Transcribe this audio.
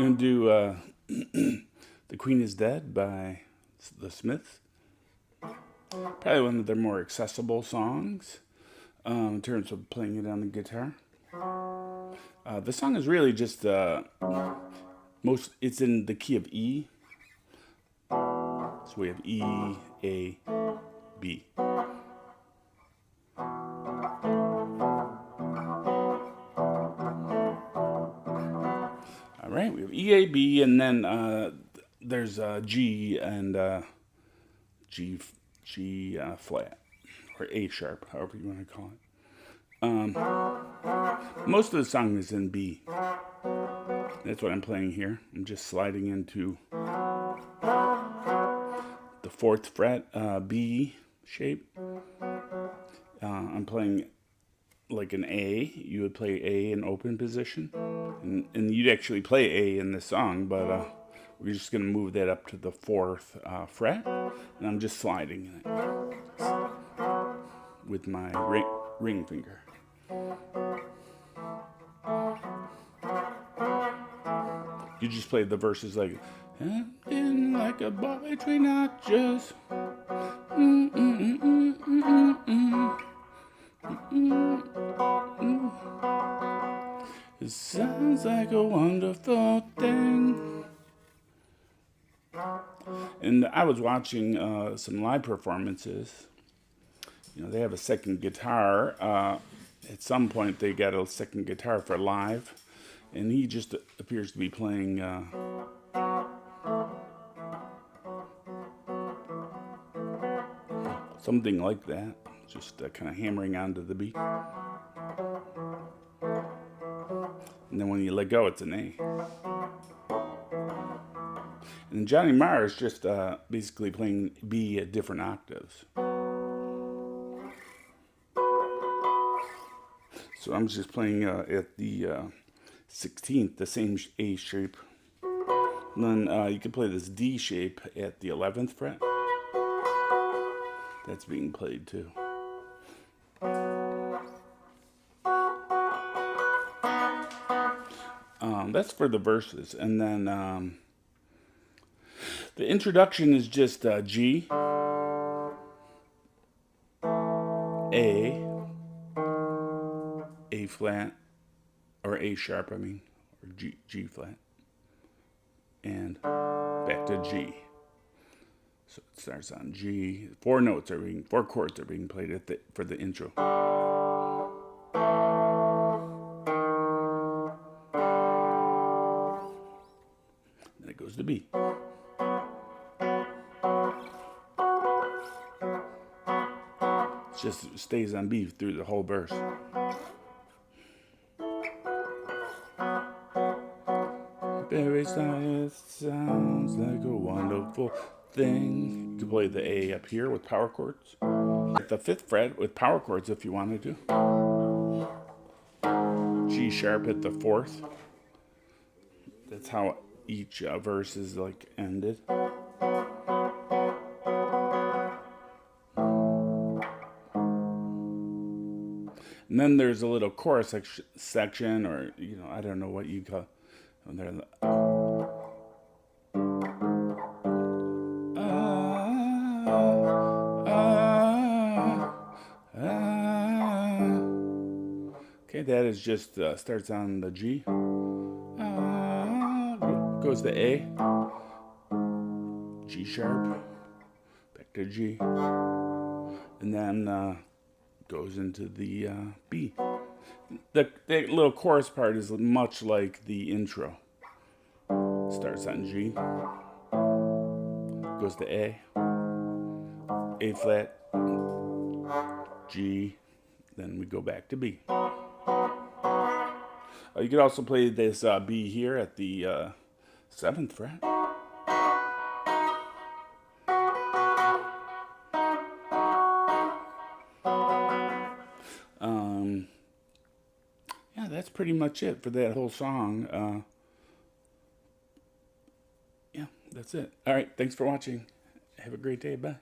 going to do The Queen is Dead by the Smiths. Probably one of their more accessible songs in terms of playing it on the guitar. The song is really just it's in the key of E. So we have E, A, B. All right, we have E, A, B, and then there's G and G flat, or A sharp, however you want to call it. Most of the song is in B. That's what I'm playing here. I'm just sliding into the 4th fret B shape. I'm playing like an A. You would play A in open position, and you'd actually play A in this song, but we're just going to move that up to the 4th fret, and I'm just sliding it with my ring finger. You just play the verses like, in like a ball between notches. It sounds like a wonderful thing. And I was watching some live performances. You know, they have a second guitar. At some point, they got a second guitar for live, and he just appears to be playing something like that, just kind of hammering onto the beat. And then when you let go, it's an A. And Johnny Marr is just basically playing B at different octaves. So I'm just playing at the 16th, the same A shape. And then you can play this D shape at the 11th fret. That's being played too. That's for the verses. And then the introduction is just G, A flat, or A sharp, I mean, or G flat, and back to G. So it starts on G. 4 chords are being played for the intro. Then it goes to B. It just stays on B through the whole verse. Very silent, sounds like a wonderful thing. You can play the A up here with power chords. At the 5th fret with power chords if you wanted to. G sharp at the 4th. That's how each verse is like ended. And then there's a little chorus section, or I don't know what you call it. Okay, that is just starts on the G, goes to A, G sharp, back to G, and then goes into the B. The little chorus part is much like the intro. Starts on G, goes to A flat, G, then we go back to B. You could also play this B here at the 7th fret. Yeah, that's pretty much it for that whole song. Yeah, that's it. All right, thanks for watching. Have a great day. Bye.